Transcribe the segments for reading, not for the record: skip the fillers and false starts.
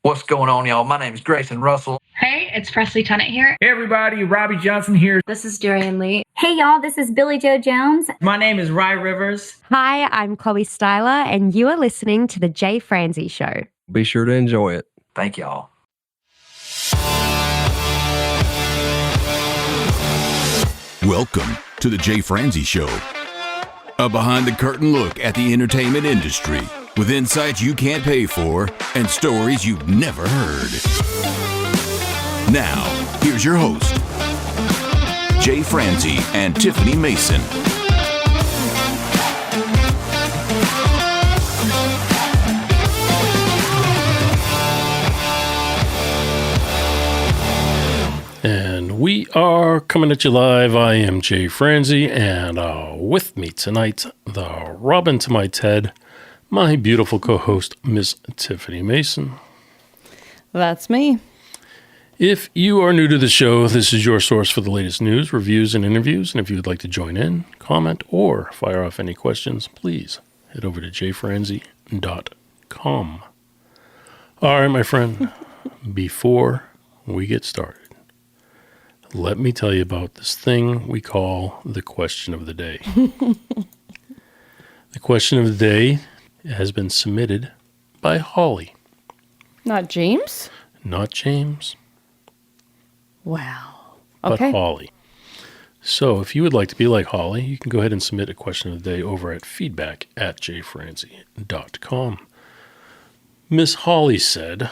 What's going on, y'all? My name is Grayson Russell. Hey, it's Presley Tunnett here. Hey everybody, Robbie Johnson here. This is Darian Lee. Hey y'all, this is Billy Joe Jones. My name is Rye Rivers. Hi, I'm Chloe Styler, and you are listening to The Jay Franzi Show. Be sure to enjoy it. Thank y'all. Welcome to The Jay Franzi Show, a behind-the-curtain look at the entertainment industry with insights you can't pay for and stories you've never heard. Now, here's your host, Jay Franzi and Tiffany Mason. And we are coming at you live. I am Jay Franzi, and with me tonight, the Robin to my Ted, my beautiful co-host, Miss Tiffany Mason. That's me. If you are new to the show, this is your source for the latest news, reviews, and interviews. And if you would like to join in, comment, or fire off any questions, please head over to jfranzi.com. All right, my friend, before we get started, let me tell you about this thing we call the question of the day. The question of the day has been submitted by Holly. Not James? Not James. Wow. Okay. But Holly. So if you would like to be like Holly, you can go ahead and submit a question of the day over at feedback@jfranzi.com. Miss Holly said,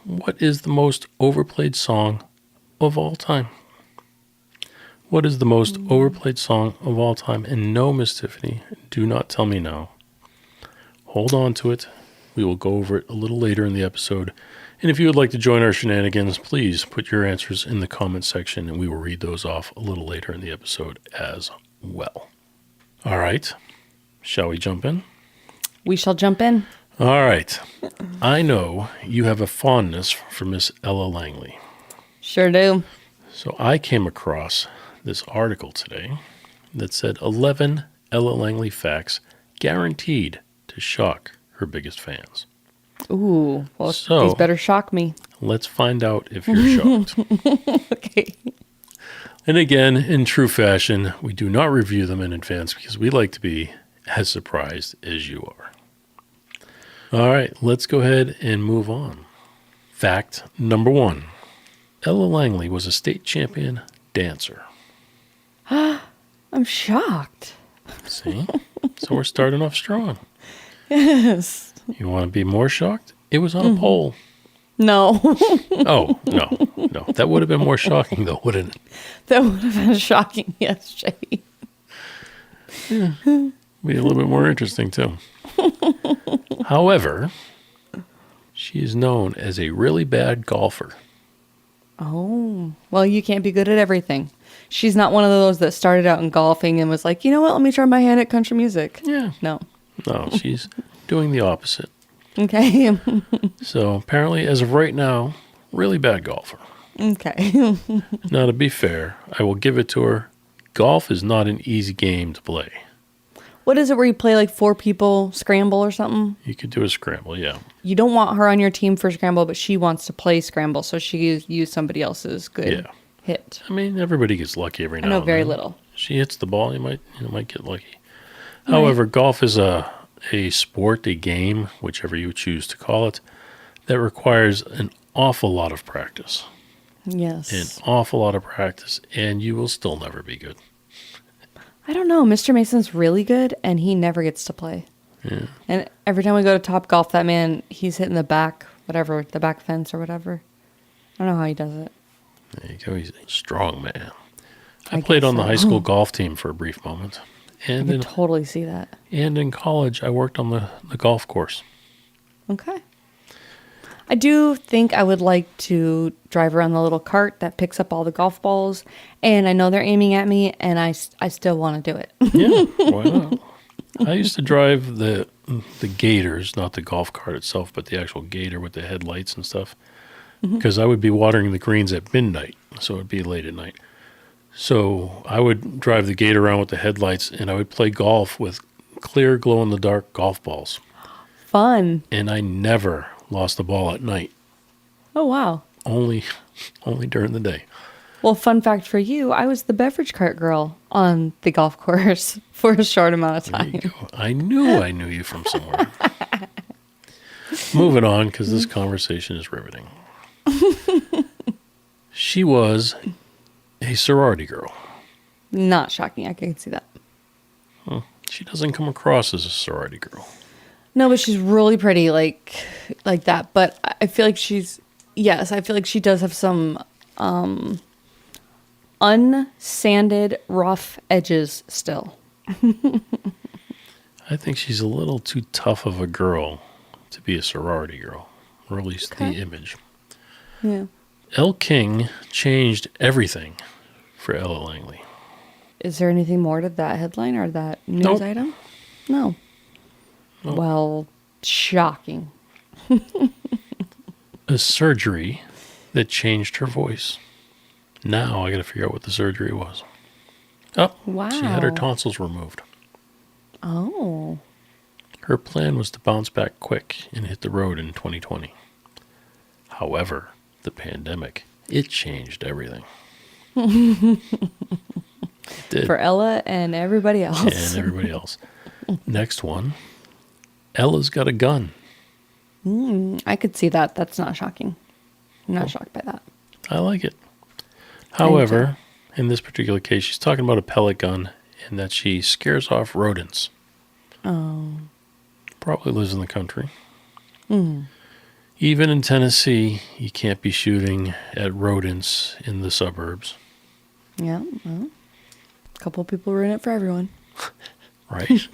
what is the most overplayed song of all time? What is the most overplayed song of all time? And no, Miss Tiffany, do not tell me now. Hold on to it. We will go over it a little later in the episode. And if you would like to join our shenanigans, please put your answers in the comment section and we will read those off a little later in the episode as well. All right. Shall we jump in? We shall jump in. All right. I know you have a fondness for Miss Ella Langley. Sure do. So I came across this article today that said 11 Ella Langley facts guaranteed to shock her biggest fans. Ooh, well, so, these better shock me. Let's find out if you're shocked. Okay. And again, in true fashion, we do not review them in advance because we like to be as surprised as you are. All right, let's go ahead and move on. Fact number 1. Ella Langley was a state champion dancer. I'm shocked. See? So we're starting off strong. Yes. You want to be more shocked? It was on a pole. No. Oh, no. That would have been more shocking, though, wouldn't it? That would have been shocking, yes, Jay. Yeah. Be a little bit more interesting, too. However, she is known as a really bad golfer. Oh, well, you can't be good at everything. She's not one of those that started out in golfing and was like, you know what, let me try my hand at country music. Yeah. No, she's doing the opposite. Okay. So apparently, as of right now, really bad golfer. Okay. Now, to be fair, I will give it to her. Golf is not an easy game to play. What is it where you play like 4 people scramble or something? You could do a scramble, yeah. You don't want her on your team for scramble, but she wants to play scramble, so she used somebody else's good hit. I mean, everybody gets lucky every now and then. I know very little. She hits the ball, you might get lucky. Right. However, golf is a sport, a game, whichever you choose to call it, that requires an awful lot of practice. Yes. An awful lot of practice, and you will still never be good. I don't know. Mr. Mason's really good, and he never gets to play. Yeah. And every time we go to Top Golf, that man, he's hitting the back, whatever, the back fence or whatever. I don't know how he does it. There you go. He's a strong man. I played on the high school golf team for a brief moment. And I can totally see that. And in college, I worked on the golf course. Okay. I do think I would like to drive around the little cart that picks up all the golf balls. And I know they're aiming at me, and I still want to do it. Yeah, why not? I used to drive the gators, not the golf cart itself, but the actual gator with the headlights and stuff. Because I would be watering the greens at midnight, so it would be late at night. So I would drive the gator around with the headlights, and I would play golf with clear glow-in-the-dark golf balls. Fun. And I never lost the ball at night. Oh, wow. Only during the day. Well, fun fact for you, I was the beverage cart girl on the golf course for a short amount of There you time. go. I knew you from somewhere. Moving on, because this conversation is riveting. She was a sorority girl. Not shocking. I can see that. She doesn't come across as a sorority girl. No, but she's really pretty, like that. But I feel like I feel like she does have some unsanded, rough edges still. I think she's a little too tough of a girl to be a sorority girl, or at least the image. Yeah. Elle King changed everything for Ella Langley. Is there anything more to that headline or that news Nope. item? No. Nope. Well, shocking. A surgery that changed her voice. Now I got to figure out what the surgery was. Oh, Wow. she had her tonsils removed. Oh. Her plan was to bounce back quick and hit the road in 2020. However, the pandemic, it changed everything. It did. For Ella and everybody else. And everybody else. Next one. Ella's got a gun. I could see that. That's not shocking. I'm not shocked by that. I like it. However, in this particular case, she's talking about a pellet gun and that she scares off rodents. Oh. Probably lives in the country. Even in Tennessee, you can't be shooting at rodents in the suburbs. Yeah. Well, a couple people ruin it for everyone. Right?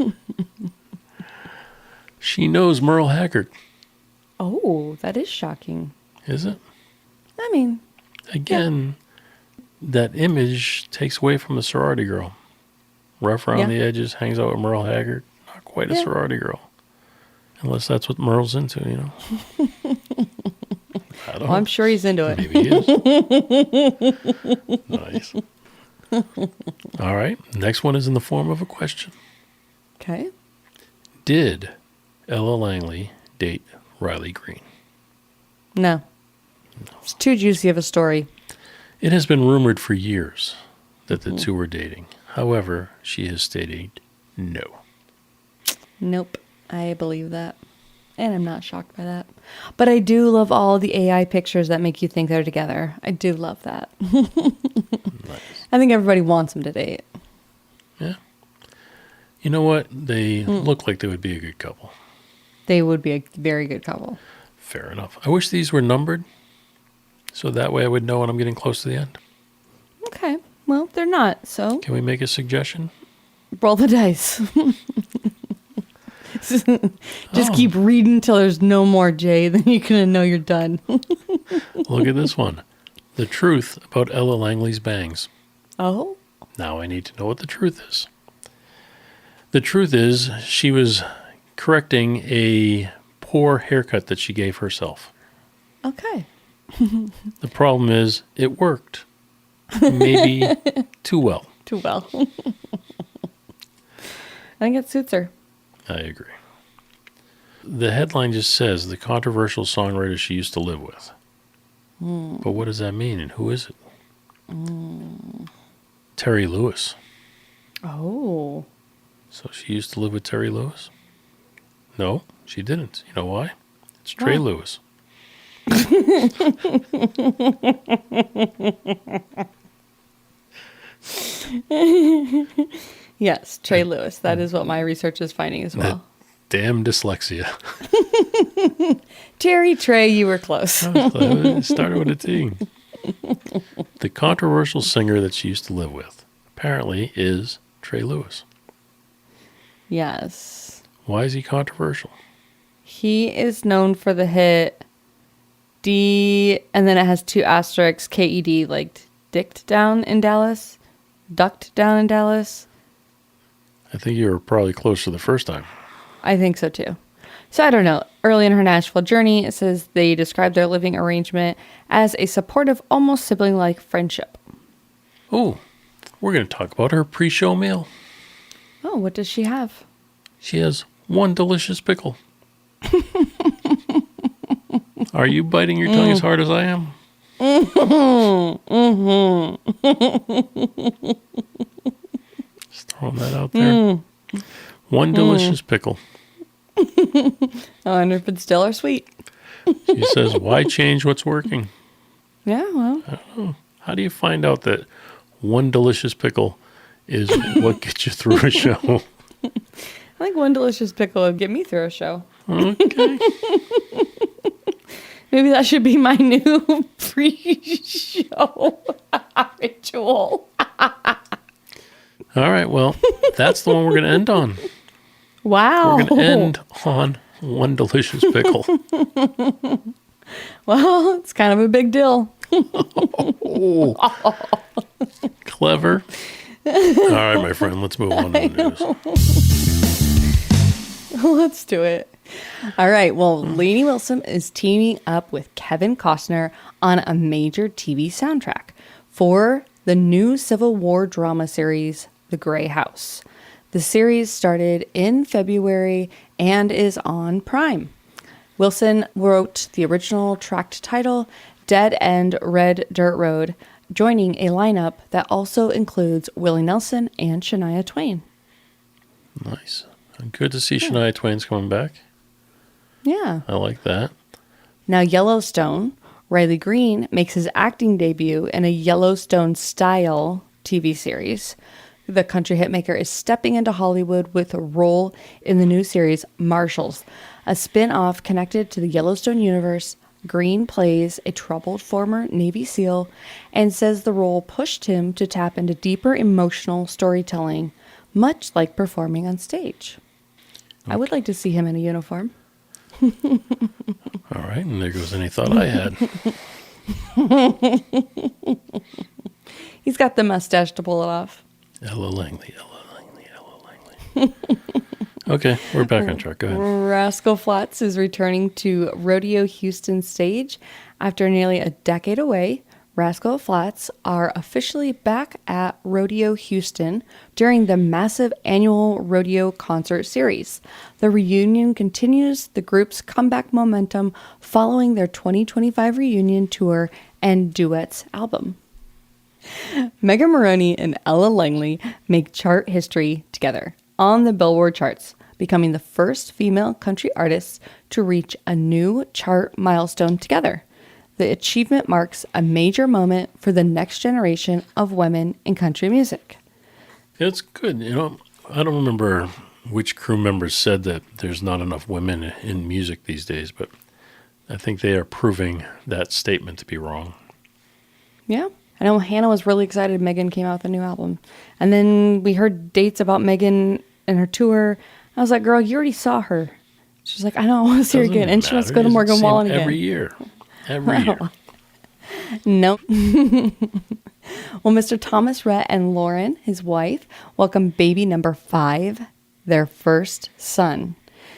She knows Merle Haggard. Oh, that is shocking. Is it? I mean, Again, that image takes away from the sorority girl. Rough around the edges, hangs out with Merle Haggard. Not quite a sorority girl. Unless that's what Merle's into, you know. I don't know. I'm sure he's into it. Maybe he is. Nice. All right. Next one is in the form of a question. Okay. Did Ella Langley date Riley Green? No. It's too juicy of a story. It has been rumored for years that the two were dating. However, she has stated no. Nope. I believe that. And I'm not shocked by that. But I do love all the AI pictures that make you think they're together. I do love that. Nice. I think everybody wants them to date. Yeah. You know what? They look like they would be a good couple. They would be a very good couple. Fair enough. I wish these were numbered, so that way I would know when I'm getting close to the end. Okay. Well, they're not, so Can we make a suggestion? roll the dice. Just keep reading till there's no more J, then you're going to know you're done. Look at this one. The truth about Ella Langley's bangs. Oh? Now I need to know what the truth is. The truth is she was correcting a poor haircut that she gave herself. Okay. The problem is it worked. Maybe too well. Too well. I think it suits her. I agree. The headline just says the controversial songwriter she used to live with. But what does that mean and who is it? Terry Lewis. Oh. So she used to live with Terry Lewis? No, she didn't. You know why? It's Trey Lewis. Yes, Trey Lewis. That is what my research is finding as well. Damn dyslexia. Terry, Trey, you were close. It started with a T. The controversial singer that she used to live with apparently is Trey Lewis. Yes. Why is he controversial? He is known for the hit D, and then it has two asterisks, KED, like dicked down in Dallas, ducked down in Dallas. I think you were probably closer the first time. I think so too. So I don't know. Early in her Nashville journey, it says they described their living arrangement as a supportive, almost sibling-like friendship. Oh, we're going to talk about her pre-show meal. Oh, what does she have? She has one delicious pickle. Are you biting your tongue as hard as I am? Just throwing that out there. One delicious pickle. I wonder if it's still or sweet. She says, why change what's working? Yeah, well. How do you find out that one delicious pickle is what gets you through a show? I think one delicious pickle would get me through a show. Okay. Maybe that should be my new pre-show ritual. All right, well, that's the one we're going to end on. Wow. We're going to end on one delicious pickle. Well, it's kind of a big deal. Clever. All right, my friend, let's move on to the news. Let's do it. All right. Well, Lainey Wilson is teaming up with Kevin Costner on a major TV soundtrack for the new Civil War drama series, The Grey House. The series started in February and is on Prime. Wilson wrote the original tracked title, Dead End Red Dirt Road, joining a lineup that also includes Willie Nelson and Shania Twain. Nice. Good to see Shania Twain's coming back. Yeah. I like that. Now, Yellowstone, Riley Green makes his acting debut in a Yellowstone-style TV series. The country hitmaker is stepping into Hollywood with a role in the new series Marshals, a spin-off connected to the Yellowstone universe. Green plays a troubled former Navy SEAL and says the role pushed him to tap into deeper emotional storytelling, much like performing on stage. Okay. I would like to see him in a uniform. All right, and there goes any thought I had. He's got the mustache to pull it off. Ella Langley. Okay, we're back on track. Go ahead. Rascal Flatts is returning to RodeoHouston stage after nearly a decade away. Rascal Flatts are officially back at RodeoHouston during the massive annual rodeo concert series. The reunion continues the group's comeback momentum following their 2025 reunion tour and duets album. Meghan Moroney and Ella Langley make chart history together on the Billboard charts, becoming the first female country artists to reach a new chart milestone together. The achievement marks a major moment for the next generation of women in country music. It's good. You know, I don't remember which crew members said that there's not enough women in music these days, but I think they are proving that statement to be wrong. Yeah. I know Hannah was really excited Meghan came out with a new album. And then we heard dates about Meghan and her tour. I was like, girl, you already saw her. She's like, I know, I want to see her again. And she wants to go to Morgan Wallen again. Every year. Every year. Nope. Well, Mr. Thomas Rhett and Lauren, his wife, welcomed baby number 5, their first son.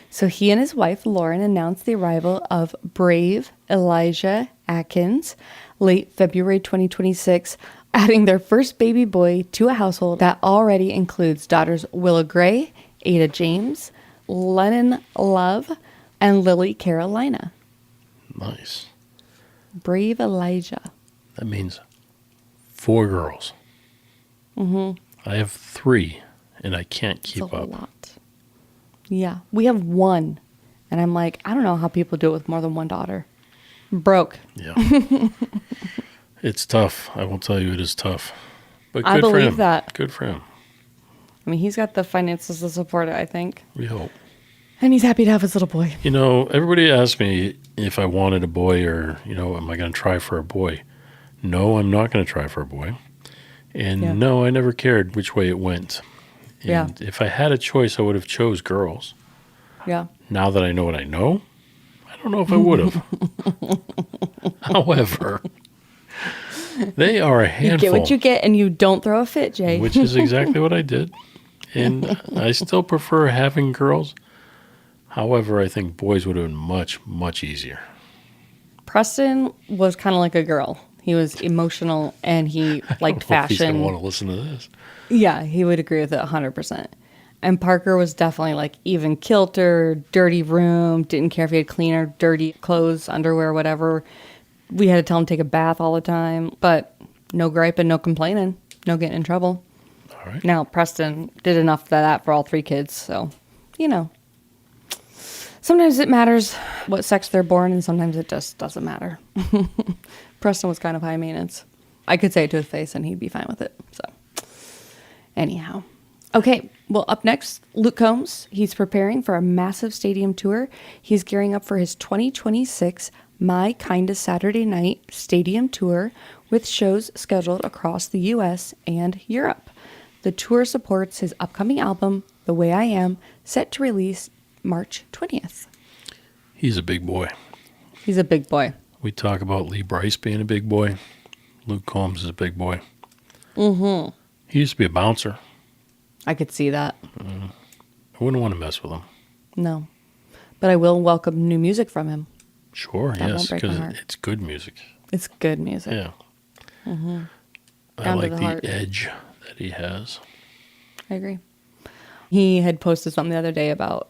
So he and his wife, Lauren, announced the arrival of brave Elijah Atkins late February 2026, adding their first baby boy to a household that already includes daughters Willow Gray, Ada James, Lennon Love, and Lily Carolina. Nice. Brave Elijah. That means 4 girls. Mm-hmm. I have 3, and I can't keep up. That's a lot. Yeah. We have 1. And I'm like, I don't know how people do it with more than 1 daughter. Broke. Yeah. It's tough. I will tell you it is tough. But good I believe for him. that. Good for him. I mean, he's got the finances to support it, I think. We hope. And he's happy to have his little boy. You know, everybody asks me if I wanted a boy or, you know, am I going to try for a boy? No, I'm not going to try for a boy. And no, I never cared which way it went. And if I had a choice, I would have chose girls. Yeah. Now that I know what I know, I don't know if I would have. However, they are a handful. You get what you get and you don't throw a fit, Jay. Which is exactly what I did. And I still prefer having girls. However, I think boys would have been much, much easier. Preston was kind of like a girl. He was emotional and he liked fashion. He's going to want to listen to this. Yeah, he would agree with it 100%. And Parker was definitely like even kilter, dirty room, didn't care if he had clean or dirty clothes, underwear, whatever. We had to tell him to take a bath all the time, but no griping, no complaining, no getting in trouble. All right. Now, Preston did enough of that for all 3 kids, so, sometimes it matters what sex they're born, and sometimes it just doesn't matter. Preston was kind of high maintenance. I could say it to his face, and he'd be fine with it, so. Anyhow. Okay, well, up next, Luke Combs. He's preparing for a massive stadium tour. He's gearing up for his 2026 My Kinda Saturday Night Stadium Tour with shows scheduled across the U.S. and Europe. The tour supports his upcoming album, The Way I Am, set to release March 20th. He's a big boy. He's a big boy. We talk about Lee Bryce being a big boy. Luke Combs is a big boy. Mm-hmm. He used to be a bouncer. I could see that. I wouldn't want to mess with him. No. But I will welcome new music from him. Sure, That won't yes, break my because heart. it's good music. It's good music. Yeah. Mm-hmm. I Down to like the the heart. edge that he has. I agree. He had posted something the other day about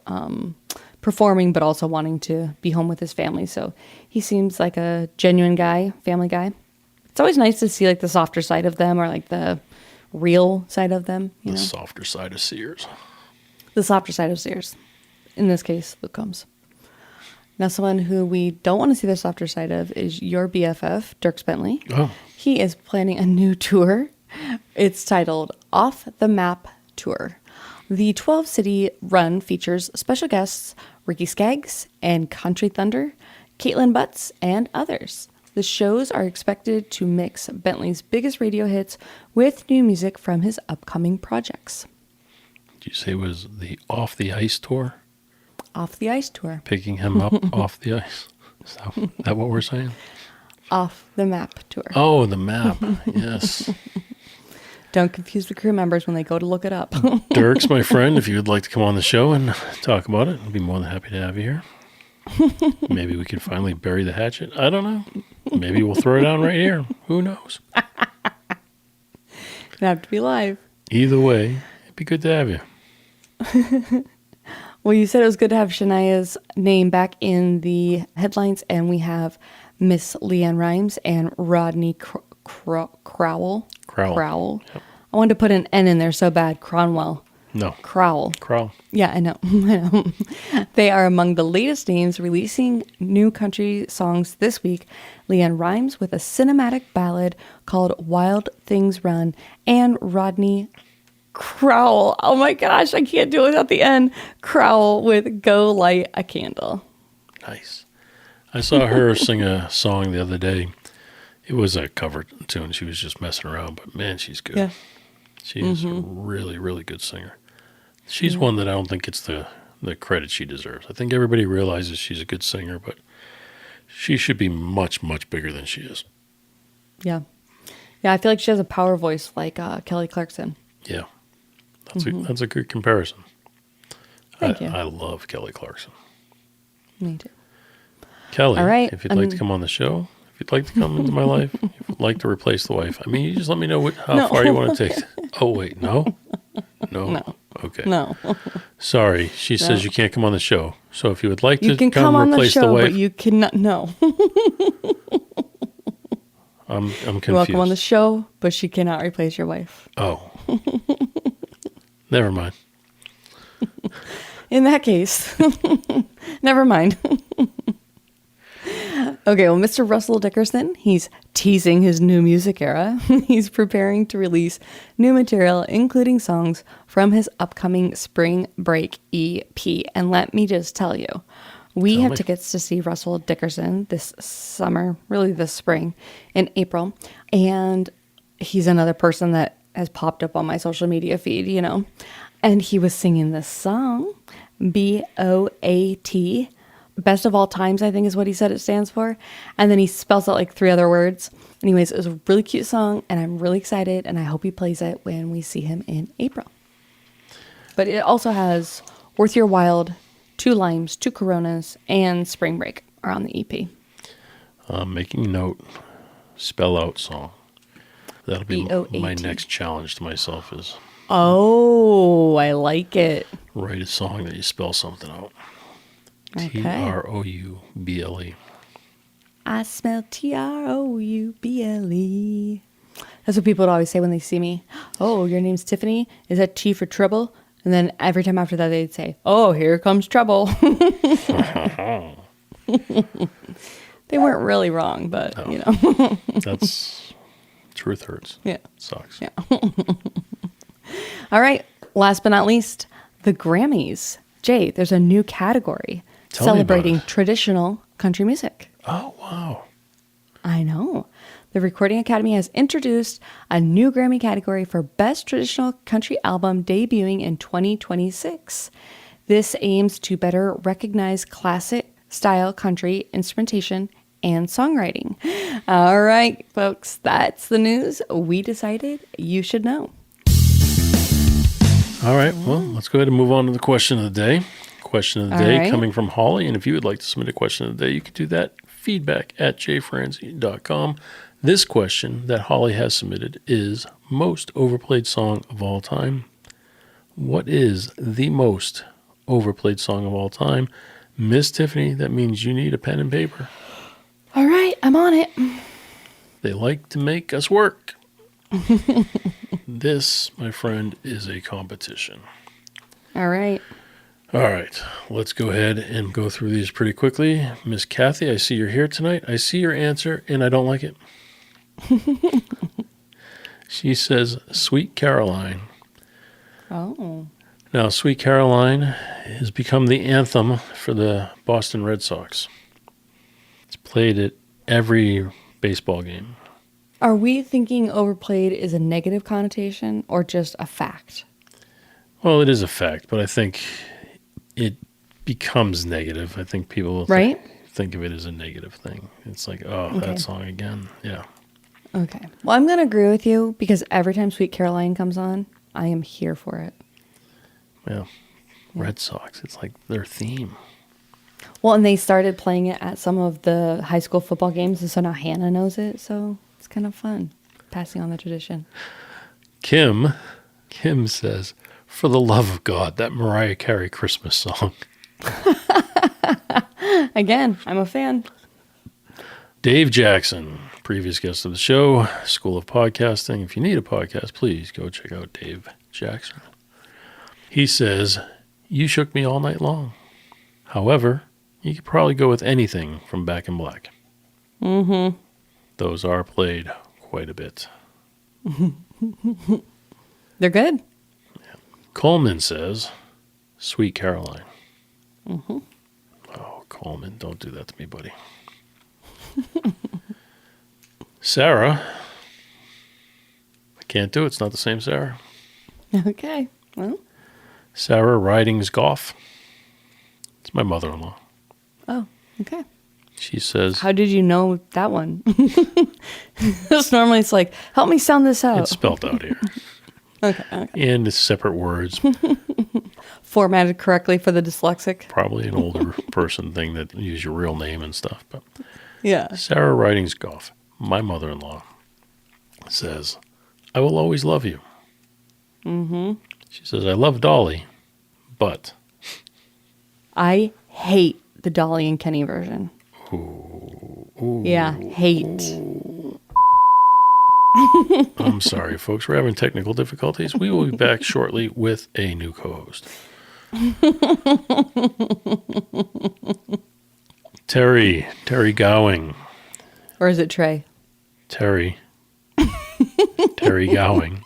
performing, but also wanting to be home with his family. So he seems like a genuine guy, family guy. It's always nice to see like the softer side of them, or like the real side of them. The softer side of Sears. The softer side of Sears. In this case, Luke Combs. Now, someone who we don't want to see the softer side of is your BFF, Dierks Bentley. Oh. He is planning a new tour. It's titled Off the Map Tour. The 12-city run features special guests Ricky Skaggs and Country Thunder, Caitlin Butts, and others. The shows are expected to mix Bentley's biggest radio hits with new music from his upcoming projects. Did you say it was the Off the Ice tour? Off the Ice Tour. Picking him up off the ice. Is that what we're saying? Off the Map Tour. Oh, the map. Yes. Don't confuse the crew members when they go to look it up. Dierks, my friend, if you would like to come on the show and talk about it, I'd be more than happy to have you here. Maybe we could finally bury the hatchet. I don't know. Maybe we'll throw it down right here. Who knows? It'd have to be live. Either way, it'd be good to have you. Well, you said it was good to have Shania's name back in the headlines, and we have Miss LeAnn Rimes and Rodney Crowell. Crowell. Yep. I wanted to put an N in there so bad. Cromwell. No. Crowell. Crowell. Yeah, I know. They are among the latest names releasing new country songs this week. LeAnn Rimes with a cinematic ballad called Wild Things Run, and Rodney Crowell. Oh my gosh, I can't do it without the N. Crowell with Go Light a Candle. Nice. I saw her sing a song the other day. It was a cover tune. She was just messing around, but man, she's good. Yeah. She is a really, really good singer. She's one that I don't think gets the credit she deserves. I think everybody realizes she's a good singer, but she should be much, much bigger than she is. Yeah. Yeah, I feel like she has a power voice like Kelly Clarkson. Yeah. That's a good comparison. Thank you. I love Kelly Clarkson. Me too. Kelly, All right, if you'd like to come on the show, if you'd like to come into my life, if you'd like to replace the wife, I mean, you just let me know how far you want to take it. Oh, wait, no? No? Okay. No. Sorry, she says you can't come on the show. So if you would like You to can come on the replace the show, wife, but you cannot. No. I'm confused. You're welcome on the show, but she cannot replace your wife. Oh. Never mind. In that case, never mind. Okay, well, Mr. Russell Dickerson, he's teasing his new music era. He's preparing to release new material, including songs from his upcoming Spring Break EP. And let me just tell you, we have tickets to see Russell Dickerson this summer, really this spring, in April. And he's another person that has popped up on my social media feed, And he was singing this song, BOAT. Best of all times, I think is what he said it stands for. And then he spells out like 3 other words. Anyways, it was a really cute song, and I'm really excited, and I hope he plays it when we see him in April. But it also has Worth Your Wild, 2 Limes, 2 Coronas, and Spring Break are on the EP. Making note, spell out song. That'll be BOAT. my next challenge to myself is Oh, I like it. Write a song that you spell something out. Okay. Trouble. I smell Trouble. That's what people would always say when they see me. Oh, your name's Tiffany? Is that T for trouble? And then every time after that, they'd say, oh, here comes trouble. They weren't really wrong, but, That's truth hurts. Yeah. Sucks. Yeah. All right. Last but not least, the Grammys. Jay, there's a new category Tell me about celebrating it. traditional country music. Oh, wow. I know. The Recording Academy has introduced a new Grammy category for Best Traditional Country Album debuting in 2026. This aims to better recognize classic style country instrumentation and songwriting. All right, folks, that's the news we decided you should know. All right, well, let's go ahead and move on to the question of the day. Question of the day right. coming from Holly, and if you would like to submit a question of the day, you can do that. Feedback at jfranzi.com. This question that Holly has submitted is most overplayed song of all time. What is the most overplayed song of all time? Miss Tiffany, that means you need a pen and paper. All right, I'm on it. They like to make us work. This, my friend, is a competition. All right. All right, let's go ahead and go through these pretty quickly. Miss Kathy, I see you're here tonight. I see your answer, and I don't like it. She says, Sweet Caroline. Oh. Now, Sweet Caroline has become the anthem for the Boston Red Sox. It's played at every baseball game. Are we thinking overplayed is a negative connotation or just a fact? Well, it is a fact, but I think it becomes negative. I think people Right? think of it as a negative thing. It's like, oh, Okay. that song again. Yeah. Okay. Well, I'm going to agree with you because every time Sweet Caroline comes on, I am here for it. Yeah. Red Sox. It's like their theme. Well, and they started playing it at some of the high school football games, and so now Hannah knows it, so it's kind of fun passing on the tradition. Kim says, for the love of God, that Mariah Carey Christmas song. Again, I'm a fan. Dave Jackson, previous guest of the show, School of Podcasting. If you need a podcast, please go check out Dave Jackson. He says, you shook me all night long. However, you could probably go with anything from Back in Black. Mm-hmm. Those are played quite a bit. They're good. Coleman says, Sweet Caroline. Mm-hmm. Oh, Coleman, don't do that to me, buddy. Sarah. I can't do it. It's not the same Sarah. Okay. Well. Sarah Riding's Golf. It's my mother-in-law. Oh, okay. She says... How did you know that one? Because normally it's like, help me sound this out. It's spelled out here. Okay. And it's separate words. Formatted correctly for the dyslexic. Probably an older person thing that use your real name and stuff. But Yeah. Sarah Riding's Golf, my mother-in-law, says, I will always love you. Mm-hmm. She says, I love Dolly, but... I hate the Dolly and Kenny version. Ooh. Yeah, hate. I'm sorry, folks. We're having technical difficulties. We will be back shortly with a new co-host. Terry Gowing. Or is it Trey? Terry Gowing.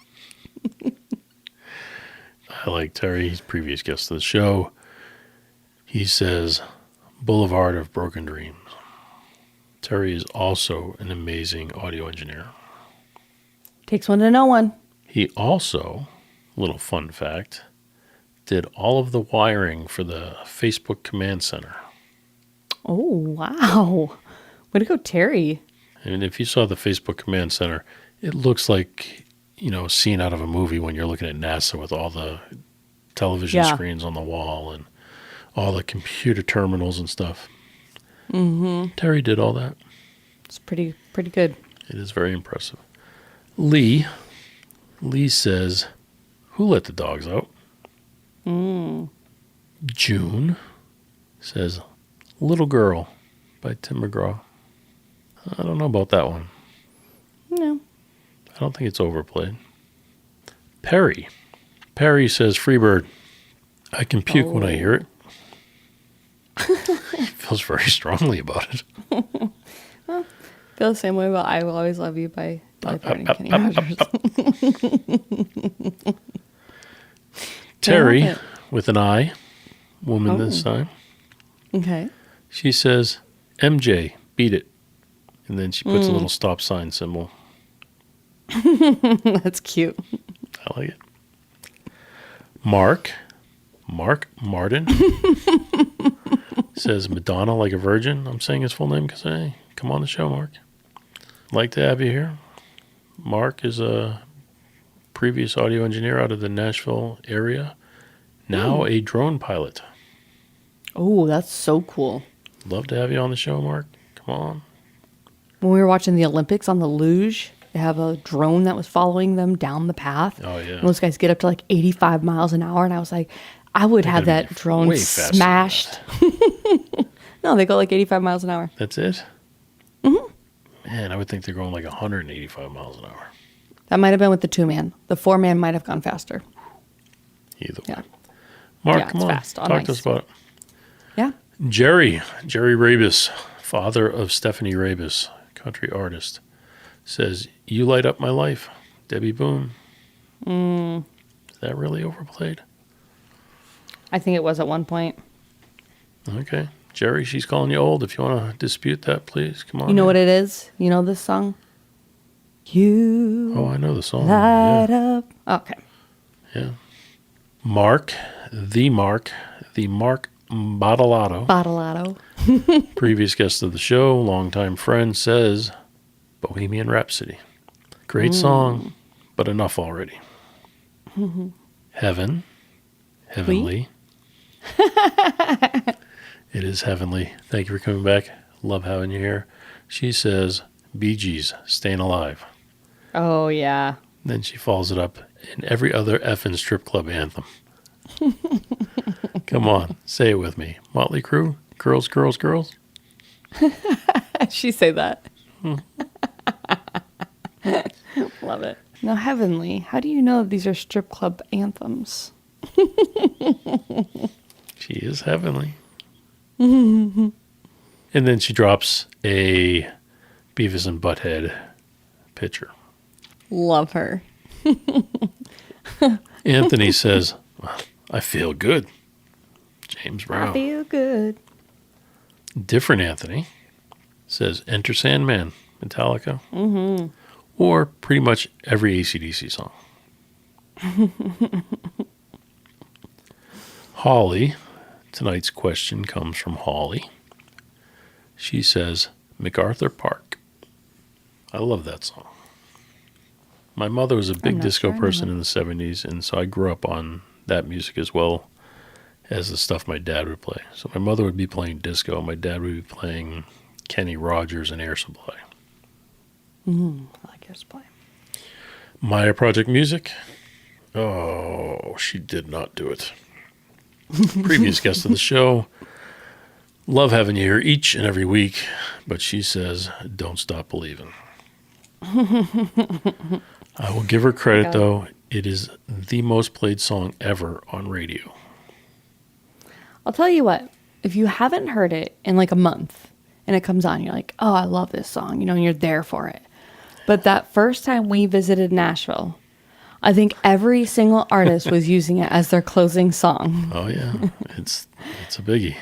I like Terry. He's a previous guest of the show. He says, Boulevard of Broken Dreams. Terry is also an amazing audio engineer. Takes one to know one. He also, little fun fact, did all of the wiring for the Facebook Command Center. Oh, wow. Way to go, Terry. And if you saw the Facebook Command Center, it looks like, a scene out of a movie when you're looking at NASA with all the television screens on the wall and all the computer terminals and stuff. Mm-hmm. Terry did all that. It's pretty good. It is very impressive. Lee says, Who let the dogs out? June says Little Girl by Tim McGraw. I don't know about that one. No. I don't think it's overplayed. Perry says Freebird. I can puke when I hear it. He feels very strongly about it. Well, feel the same way about I Will Always Love You by Dolly Parton and Kenny Rogers. Terry, with an I, woman this time. Okay. She says, MJ, beat it. And then she puts a little stop sign symbol. That's cute. I like it. Mark Martin says Madonna Like a Virgin. I'm saying his full name because, hey, come on the show, Mark. Like to have you here. Mark is a previous audio engineer out of the Nashville area. Now a drone pilot. Oh, that's so cool. Love to have you on the show, Mark. Come on. When we were watching the Olympics on the luge, they have a drone that was following them down the path. Oh, yeah. And those guys get up to like 85 miles an hour. And I was like, I would have gotta that be drone way faster than smashed. No, they go like 85 miles an hour. That's it? Mm-hmm. Man, I would think they're going like 185 miles an hour. That might have been with the 2-man. The 4-man might have gone faster. Either way. Yeah. Mark, Yeah, come it's on. fast, on Talk to ice. us about it. Yeah. Jerry Rabus, father of Stephanie Rabus, country artist, says, You light up my life, Debbie Boone. Is that really overplayed? I think it was at one point. Okay. Jerry, she's calling you old. If you want to dispute that, please, come on. You know in. what it is? You know this song? You Oh, I know the song. light up. Okay. Yeah. Mark Bottolato, Bottolato. previous guest of the show, longtime friend, says Bohemian Rhapsody. Great song, but enough already. Heavenly. It is heavenly. Thank you for coming back. Love having you here. She says, Bee Gees, Staying Alive. Oh, yeah. Then she follows it up in every other effing strip club anthem. Come on, say it with me. Motley Crue, Girls, Girls, Girls. She say that. Love it. Now, Heavenly, how do you know these are strip club anthems? She is heavenly. And then she drops a Beavis and Butthead picture. Love her. Anthony says, I feel good. James I Brown. feel good. Different Anthony says, Enter Sandman, Metallica. Or pretty much every AC/DC song. Holly, tonight's question comes from Holly. She says, MacArthur Park. I love that song. My mother was a big not disco sure I know person that. in the 70s, and so I grew up on that music as well as the stuff my dad would play. So my mother would be playing disco, my dad would be playing Kenny Rogers and Air Supply. I like your play. Maya Project Music. Oh, she did not do it. Previous guest of the show. Love having you here each and every week, but she says, don't stop believing. I will give her credit, though. It is the most played song ever on radio. I'll tell you what, if you haven't heard it in like a month and it comes on, you're like, oh, I love this song, you know, and you're there for it. But that first time we visited Nashville, I think every single artist was using it as their closing song. Oh, yeah. It's a biggie.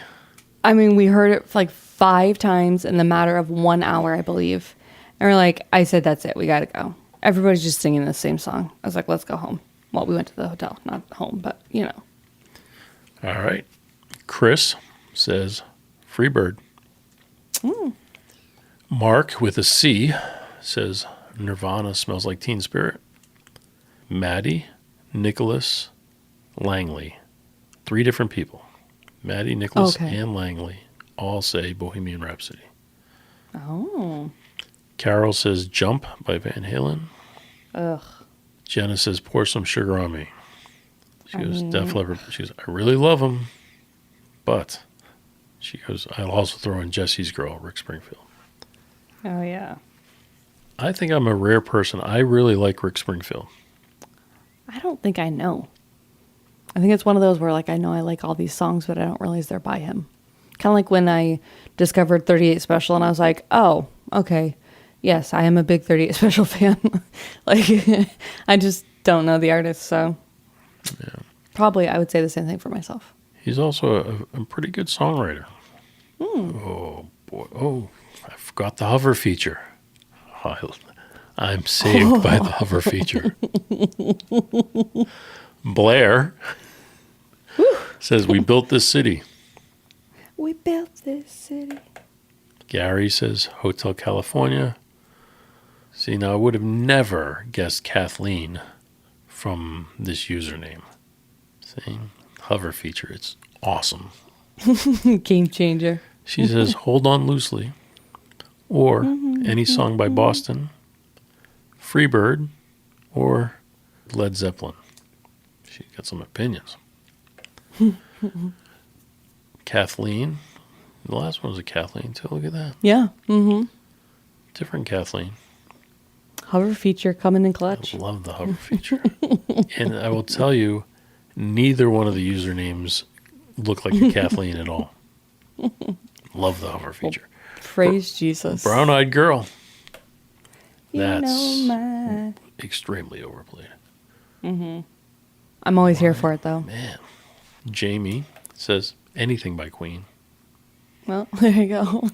I mean, we heard it like 5 times in the matter of 1 hour, I believe. And we're like, I said, that's it. We got to go. Everybody's just singing the same song. I was like, let's go home. Well, we went to the hotel, not home, but you know. All right. Chris says, Freebird. Mark with a C says, Nirvana Smells Like Teen Spirit. Maddie, Nicholas, Langley. 3 different people. Maddie, Nicholas, Okay. and Langley all say Bohemian Rhapsody. Oh. Carol says Jump by Van Halen. Ugh. Jenna says Pour Some Sugar on Me. She goes, Def Leppard. She goes, I really love them, but she goes, I'll also throw in Jesse's Girl, Rick Springfield. Oh, yeah. I think I'm a rare person. I really like Rick Springfield. I don't think I know. I think it's one of those where, like, I know I like all these songs, but I don't realize they're by him. Kind of like when I discovered 38 Special and I was like, oh, okay. Yes, I am a big 38 Special fan. Like, I just don't know the artist, so probably I would say the same thing for myself. He's also a pretty good songwriter. Oh, boy. Oh, I forgot the hover feature. I'm saved by the hover feature. Blair says, we built this city. We built this city. Gary says, Hotel California. See, now I would have never guessed Kathleen from this username. See, hover feature, it's awesome. Game changer. She says, Hold On Loosely, or any song by Boston, Freebird, or Led Zeppelin. She's got some opinions. Kathleen. The last one was a Kathleen, too. Look at that. Yeah. Different Kathleen. Hover feature coming in clutch. I love the hover feature. And I will tell you, neither one of the usernames look like a Kathleen at all. Love the hover feature. Praise Jesus. Brown-eyed girl. You That's know my... extremely overplayed. I'm always here for it, though. Man. Jamie says, anything by Queen. Well, there you go.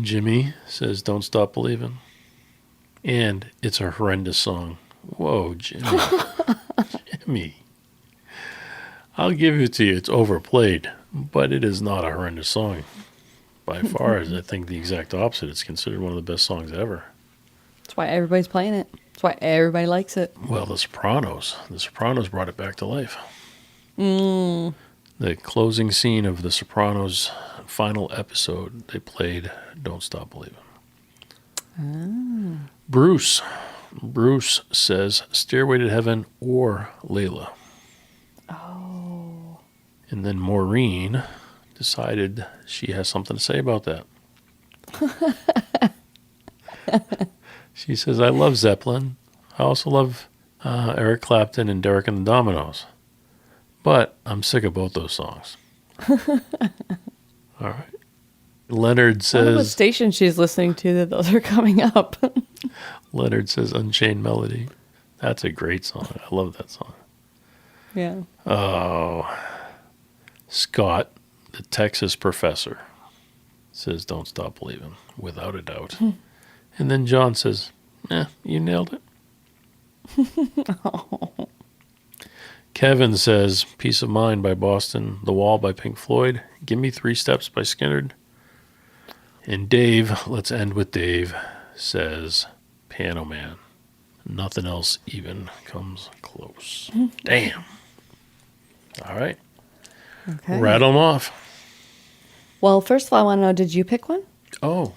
Jimmy says, Don't Stop Believing. And it's a horrendous song. Whoa, Jimmy. Jimmy. I'll give it to you. It's overplayed, but it is not a horrendous song. By far, I think the exact opposite. It's considered one of the best songs ever. That's why everybody's playing it. That's why everybody likes it. Well, The Sopranos. The Sopranos brought it back to life. The closing scene of The Sopranos' final episode, they played Don't Stop Believing. Bruce says Stairway to Heaven or Layla. Oh. And then Maureen decided she has something to say about that. She says, I love Zeppelin. I also love Eric Clapton and Derek and the Dominoes. But I'm sick of both those songs. All right. Leonard I don't know what says... station she's listening to that those are coming up. Leonard says Unchained Melody. That's a great song. I love that song. Yeah. Oh. Scott, the Texas professor, says Don't Stop Believing, without a doubt. And then John says, you nailed it. Oh. Kevin says Peace of Mind by Boston, The Wall by Pink Floyd, Give Me 3 Steps by Skinner. And Dave, let's end with Dave, says Piano Man. Nothing else even comes close. Damn. All right. Okay. Rattle them off. Well, first of all, I want to know, did you pick one? Oh,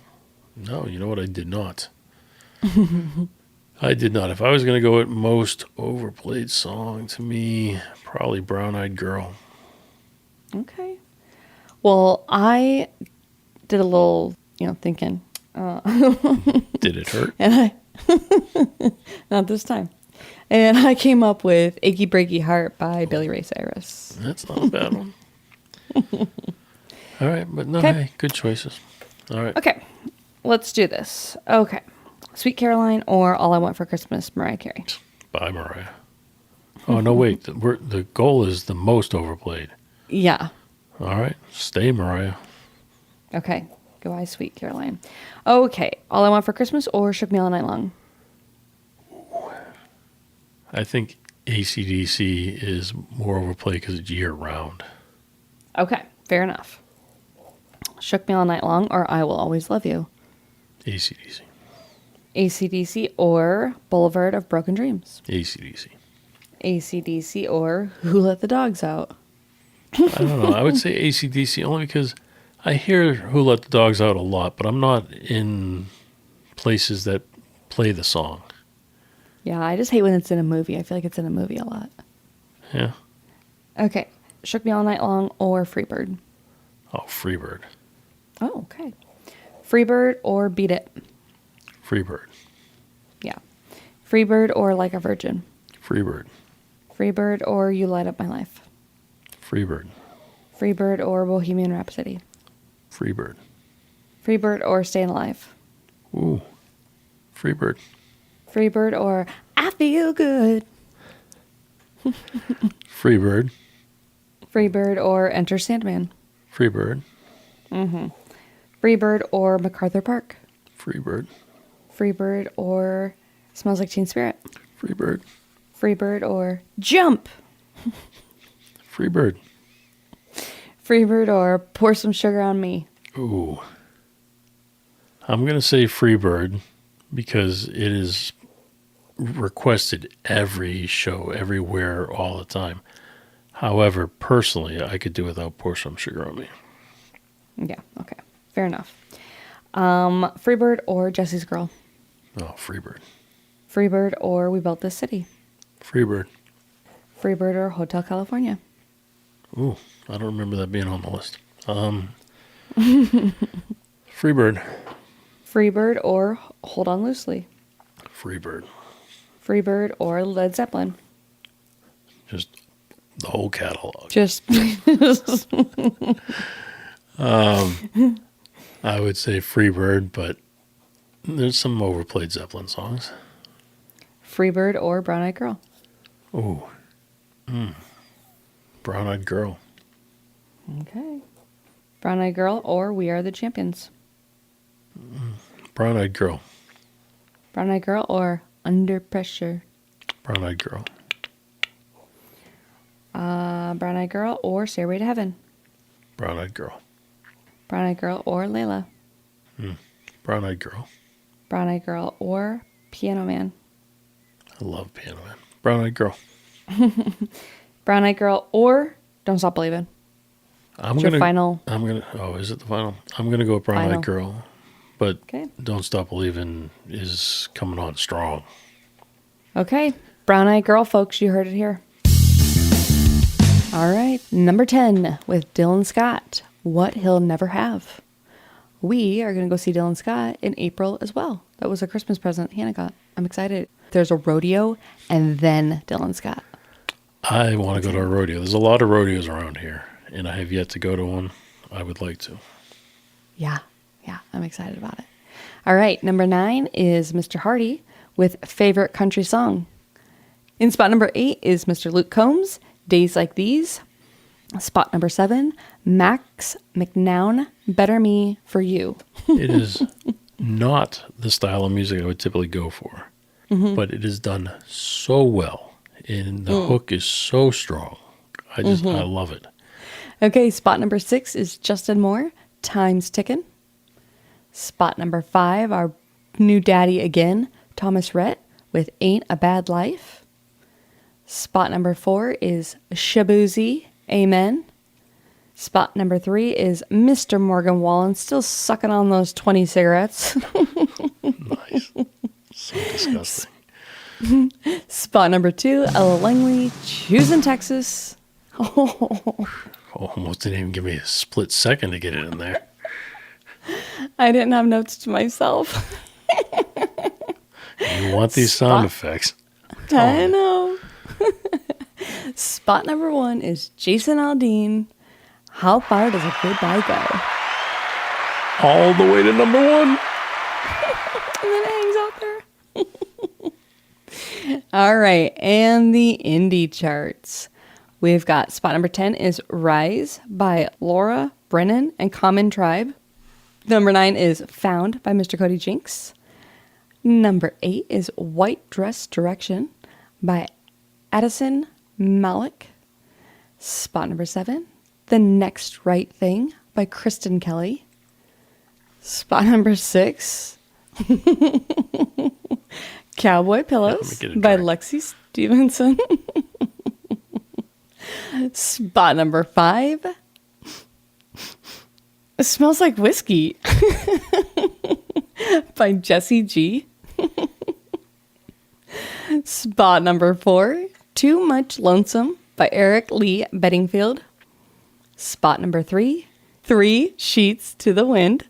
no, you know what? I did not. I did not. If I was going to go with most overplayed song, to me, probably Brown Eyed Girl. Okay. Well, I did a little, thinking. Did it hurt? And not this time. And I came up with Achy Breaky Heart by Billy Ray Cyrus. That's not a bad one. All right, but no, Okay. hey, good choices. All right. Okay, let's do this. Okay. Sweet Caroline or All I Want for Christmas, Mariah Carey. Bye, Mariah. Oh, no, wait. The goal is the most overplayed. Yeah. All right. Stay, Mariah. Okay. Goodbye, Sweet Caroline. Okay. All I Want for Christmas or Shook Me All Night Long? I think AC/DC is more overplayed because it's year-round. Okay. Fair enough. Shook Me All Night Long or I Will Always Love You? AC/DC. AC/DC or Boulevard of Broken Dreams? AC/DC. AC/DC or Who Let the Dogs Out? I don't know. I would say AC/DC only because I hear Who Let the Dogs Out a lot, but I'm not in places that play the song. Yeah, I just hate when it's in a movie. I feel like it's in a movie a lot. Yeah. Okay. Shook Me All Night Long or Freebird? Oh, Freebird. Oh, okay. Freebird or Beat It? Freebird. Yeah. Freebird or Like a Virgin? Freebird. Freebird or You Light Up My Life? Freebird. Freebird or Bohemian Rhapsody? Freebird. Freebird or Staying Alive? Ooh. Freebird. Freebird or I Feel Good? Freebird. Freebird or Enter Sandman? Freebird. Freebird or MacArthur Park? Freebird. Freebird or Smells Like Teen Spirit? Freebird. Freebird or Jump? Freebird. Freebird or Pour Some Sugar on Me? Ooh. I'm going to say Freebird because it is requested every show, everywhere, all the time. However, personally, I could do without Pour Some Sugar on Me. Yeah, okay. Fair enough. Freebird or Jesse's Girl? Oh, Freebird. Freebird or We Built This City? Freebird. Freebird or Hotel California? Ooh, I don't remember that being on the list. Freebird. Freebird or Hold On Loosely? Freebird. Freebird or Led Zeppelin? Just the whole catalog. Just I would say Freebird, but there's some overplayed Zeppelin songs. Freebird or Brown Eyed Girl? Ooh. Brown Eyed Girl. Okay. Brown Eyed Girl or We Are the Champions? Brown Eyed Girl. Brown Eyed Girl or Under Pressure? Brown Eyed Girl. Brown Eyed Girl or Stairway to Heaven? Brown Eyed Girl. Brown Eyed Girl or Layla? Brown Eyed Girl. Brown Eyed Girl or Piano Man? I love Piano Man. Brown Eyed Girl. Brown Eyed Girl or Don't Stop Believing? I'm Your final. Oh, is it the final? I'm gonna go with Brown Final. Eyed Girl, but Okay. Don't Stop Believing is coming on strong. Okay. Brown Eyed Girl, folks. You heard it here. All right. Number 10 with Dylan Scott. What He'll Never Have. We are going to go see Dylan Scott in April as well. That was a Christmas present Hannah got. I'm excited. There's a rodeo and then Dylan Scott. I want to go to a rodeo. There's a lot of rodeos around here, and I have yet to go to one. I would like to. Yeah. I'm excited about it. All right. Number 9 is Mr. Hardy with Favorite Country Song. In spot number 8 is Mr. Luke Combs, Days Like These. Spot number 7, Max McNown, Better Me for You. It is not the style of music I would typically go for, but it is done so well, and the hook is so strong. I love it. Okay, spot number 6 is Justin Moore, Time's Tickin'. Spot number 5, our new daddy again, Thomas Rhett with Ain't a Bad Life. Spot number 4 is Shabuzi, Amen. Spot number 3 is Mr. Morgan Wallen, still sucking on those 20 cigarettes. Nice. So disgusting. Spot number 2, Ella Langley, Choosing Texas. Almost didn't even give me a split second to get it in there. I didn't have notes to myself. You want these sound effects. I know. Spot number 1 is Jason Aldean. How far does a goodbye go? All the way to number 1. And then it hangs out there. All right. And the indie charts. We've got spot number 10 is Rise by Laura Brennan and Common Tribe. Number 9 is Found by Mr. Cody Jinks. Number 8 is White Dress Direction by Addison Malik. Spot number 7, The Next Right Thing by Kristen Kelly. Spot number 6, Cowboy Pillows by Lexi Stevenson. Spot number 5, It Smells Like Whiskey by Jessie G. Spot number 4, Too Much Lonesome by Eric Lee Bedingfield. Spot number 3, 3 Sheets to the Wind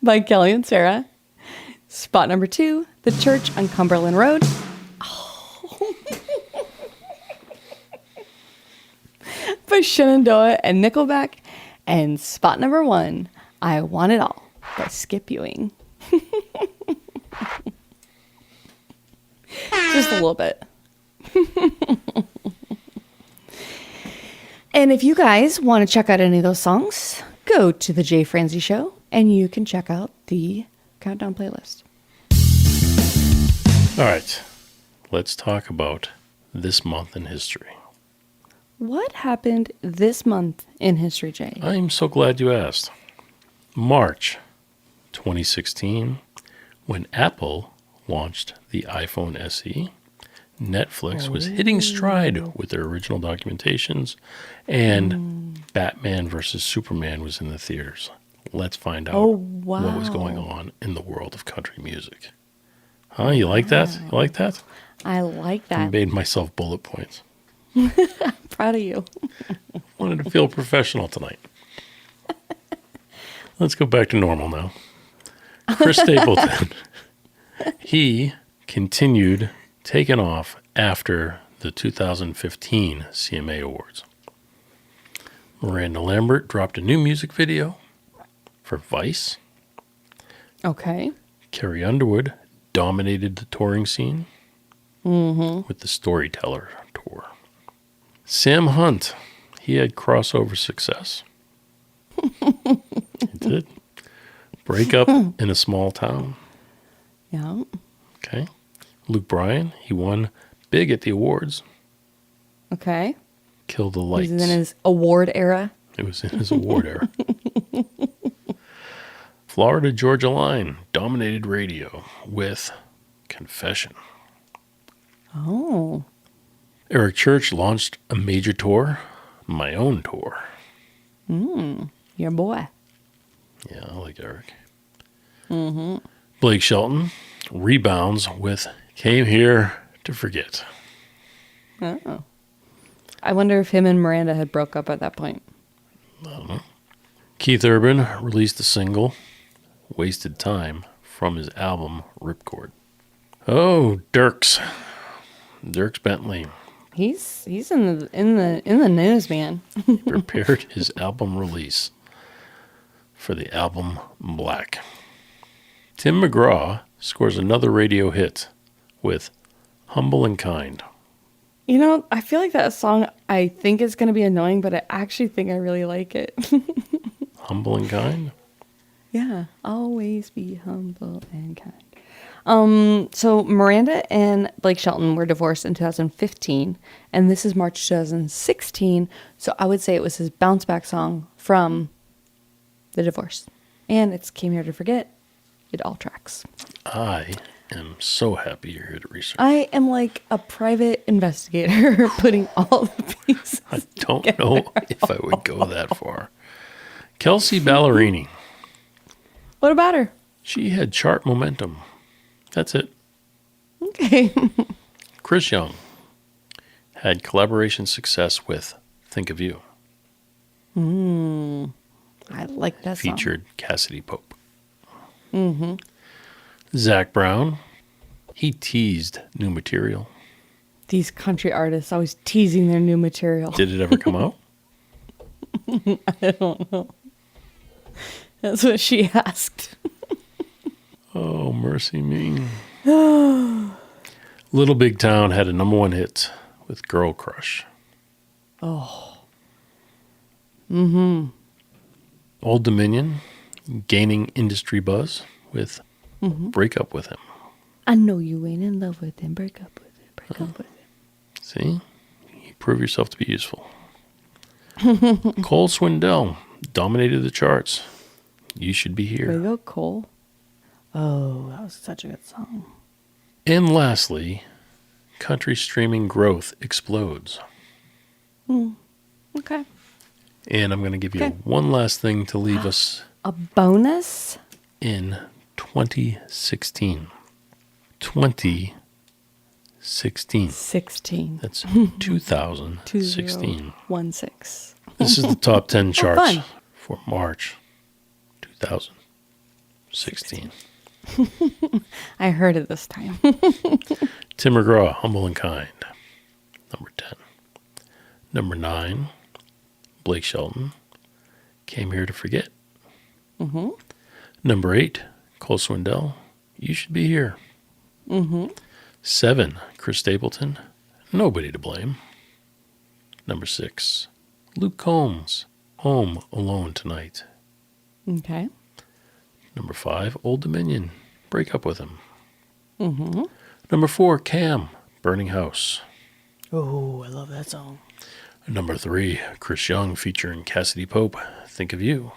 by Kelly and Sarah. Spot number 2, The Church on Cumberland Road. Oh. by Shenandoah and Nickelback. And spot number 1, I Want It All by Skip Ewing. Just a little bit. And if you guys want to check out any of those songs, go to the Jay Franzi Show and you can check out the countdown playlist. All right, let's talk about this month in history. What happened this month in history, Jay? I'm so glad you asked. March 2016, when Apple launched the iPhone SE, Netflix was hitting stride with their original documentations, and Batman vs. Superman was in the theaters. Let's find out what was going on in the world of country music. Huh? You like that? You like that? I like I that. made myself bullet points. Proud of you. Wanted to feel professional tonight. Let's go back to normal now. Chris Stapleton. He continued taking off after the 2015 CMA Awards. Miranda Lambert dropped a new music video for Vice. Okay. Carrie Underwood dominated the touring scene with the Storyteller tour. Sam Hunt, he had crossover success. He did. Break Up in a Small Town. Yeah. Okay. Luke Bryan, he won big at the awards. Okay. Kill the Lights. He's in his award era. It was in his award era. Florida Georgia Line dominated radio with Confession. Oh. Eric Church launched a major tour, My Own Tour. Your boy. Yeah, I like Eric. Blake Shelton rebounds with Came Here to Forget. Oh. I wonder if him and Miranda had broke up at that point. I don't know. Keith Urban released a single, Wasted Time, from his album Ripcord. Oh, Dierks Bentley He's in the news, man. prepared his album release for the album Black. Tim McGraw scores another radio hit with Humble and Kind. You know, I feel like that song, I think is going to be annoying, but I actually think I really like it. Humble and Kind? Yeah. Always be humble and kind. So Miranda and Blake Shelton were divorced in 2015, and this is March 2016. So I would say it was his bounce back song from the divorce. And it's Came Here to Forget. It all tracks. I am so happy you're here to research. I am like a private investigator putting all the pieces. I don't know if I would go that far. Kelsey Ballerini. What about her? She had chart momentum. That's it. Okay. Chris Young had collaboration success with Think of You. I like that song. Featured Cassidy Pope. Zach Brown, he teased new material. These country artists always teasing their new material. Did it ever come out? I don't know. That's what she asked. Oh, mercy me. Little Big Town had a #1 hit with Girl Crush. Oh. Old Dominion gaining industry buzz with Break Up With Him. I know you ain't in love with him. Break up with him. Break up with him. See? You prove yourself to be useful. Cole Swindell dominated the charts. You Should Be Way Here. to go, Cole. Oh, that was such a good song. And lastly, country streaming growth explodes. Okay. And I'm going to give you Okay. one last thing to leave us A bonus? in 2016. 2016. 16. That's 2016. 2016. This is the top 10 charts fun. for March 2016. I heard it this time. Tim McGraw, Humble and Kind. Number 10. Number 9, Blake Shelton, Came Here to Forget. Mm-hmm. Number 8, Cole Swindell, You Should Be Here. Mm-hmm. 7, Chris Stapleton, Nobody to Blame. Number 6, Luke Combs, Home Alone Tonight. Okay. Number 5, Old Dominion, Break Up With Him. Mm-hmm. Number 4, Cam, Burning House. Oh, I love that song. Number 3, Chris Young featuring Cassidy Pope, Think of You.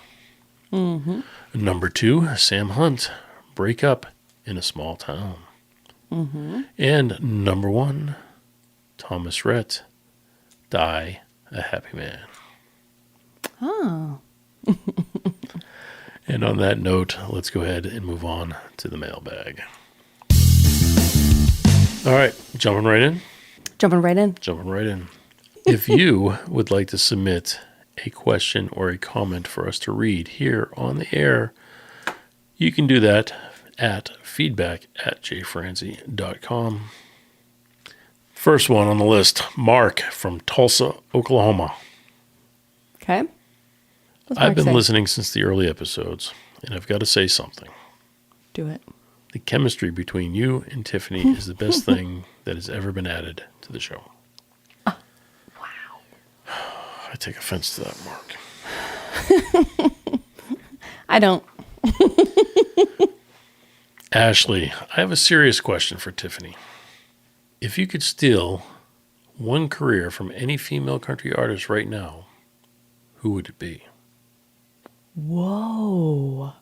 Mm-hmm. Number 2, Sam Hunt, Break Up in a Small Town. Mm-hmm. And number 1, Thomas Rhett, Die a Happy Man. Oh. And on that note, let's go ahead and move on to the mailbag. All right, jumping right in. Jumping right in. If you would like to submit a question or a comment for us to read here on the air, you can do that at feedback@jfranzi.com. First one on the list, Mark from Tulsa, Oklahoma. Okay. What's I've Mark been say? listening since the early episodes, and I've got to say something. Do it. The chemistry between you and Tiffany is the best thing that has ever been added to the show. Wow. I take offense to that, Mark. I don't. Ashley, I have a serious question for Tiffany. If you could steal one career from any female country artist right now, who would it be? Whoa.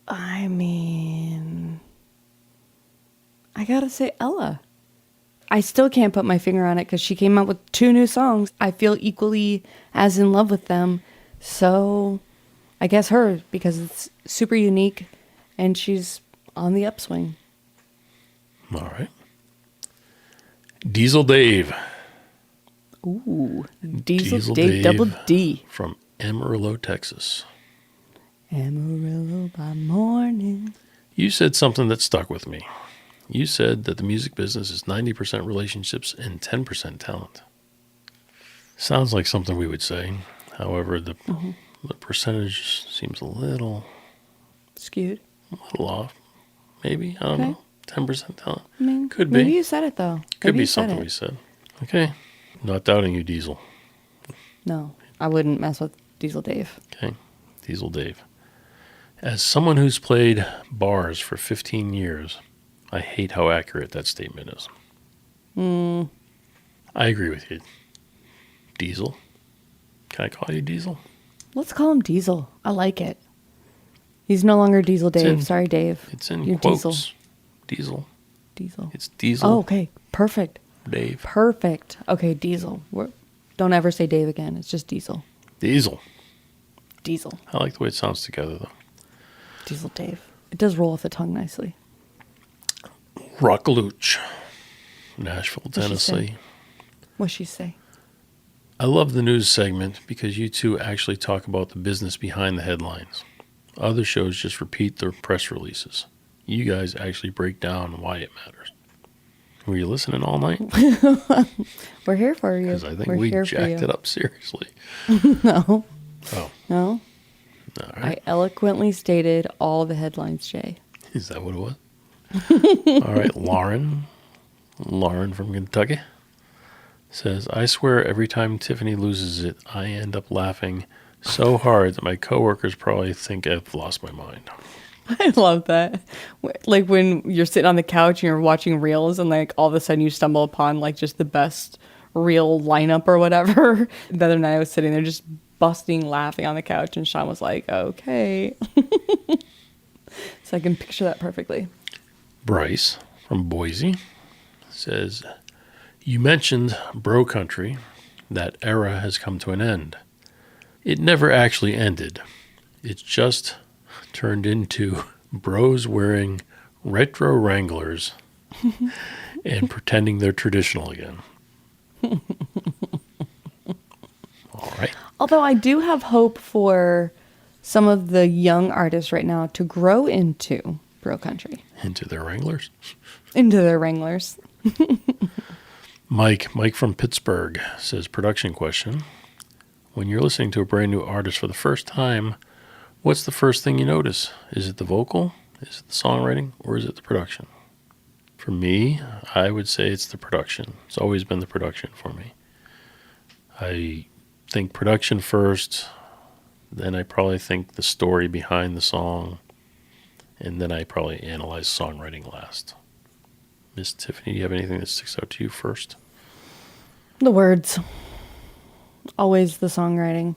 I mean, I gotta say Ella. I still can't put my finger on it because she came out with 2 new songs. I feel equally as in love with them. So I guess her, because it's super unique and she's on the upswing. All right. Diesel Dave. Ooh, Diesel Dave Double D. From Amarillo, Texas. Amarillo by morning. You said something that stuck with me. You said that the music business is 90% relationships and 10% talent. Sounds like something we would say. However, the percentage seems a little off. Maybe. I don't know. 10% talent. I mean, could maybe be. you said it, though. Could Maybe be you said something it. we said. Okay. Not doubting you, Diesel. No, I wouldn't mess with Diesel Dave. Okay. Diesel Dave. As someone who's played bars for 15 years, I hate how accurate that statement is. I agree with you. Diesel. Can I call you Diesel? Let's call him Diesel. I like it. He's no longer Diesel Dave. Sorry, Dave. It's in You're quotes. Diesel. Diesel. It's Diesel. Oh, okay. Perfect. Dave. Perfect. Okay, Diesel. Don't ever say Dave again. It's just Diesel. Diesel. Diesel. I like the way it sounds together, though. Diesel Dave. It does roll off the tongue nicely. Rockaluch, Nashville, Tennessee. What'd she say? I love the news segment because you two actually talk about the business behind the headlines. Other shows just repeat their press releases. You guys actually break down why it matters. Were you listening all night? We're here for you. Because I think We're we here for jacked you. it up seriously. No. Oh, No. all I right. eloquently stated all the headlines, Jay. Is that what it was? All right, Lauren. Lauren from Kentucky says, I swear every time Tiffany loses it, I end up laughing so hard that my coworkers probably think I've lost my mind. I love that. Like when you're sitting on the couch and you're watching reels and like all of a sudden you stumble upon like just the best reel lineup or whatever. The other night I was sitting there just busting laughing on the couch and Sean was like, okay. So I can picture that perfectly. Bryce from Boise says, you mentioned bro country. That era has come to an end. It never actually ended. It's just turned into bros wearing retro Wranglers and pretending they're traditional again. All right. Although I do have hope for some of the young artists right now to grow into bro country. Into their Wranglers. Into their Wranglers. Mike from Pittsburgh says, production question. When you're listening to a brand new artist for the first time, what's the first thing you notice? Is it the vocal? Is it the songwriting? Or is it the production? For me, I would say it's the production. It's always been the production for me. I think production first, then I probably think the story behind the song, and then I probably analyze songwriting last. Miss Tiffany, do you have anything that sticks out to you first? The words. Always the songwriting.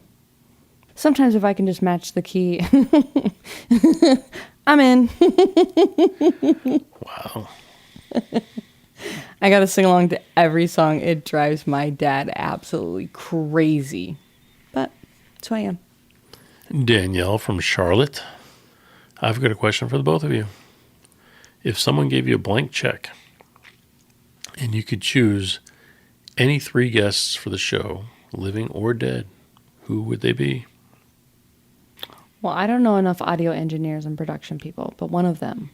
Sometimes if I can just match the key, I'm in. Wow. I got to sing along to every song. It drives my dad absolutely crazy. But that's who I am. Danielle from Charlotte. I've got a question for the both of you. If someone gave you a blank check and you could choose any 3 guests for the show, living or dead, who would they be? Well, I don't know enough audio engineers and production people, but one of them,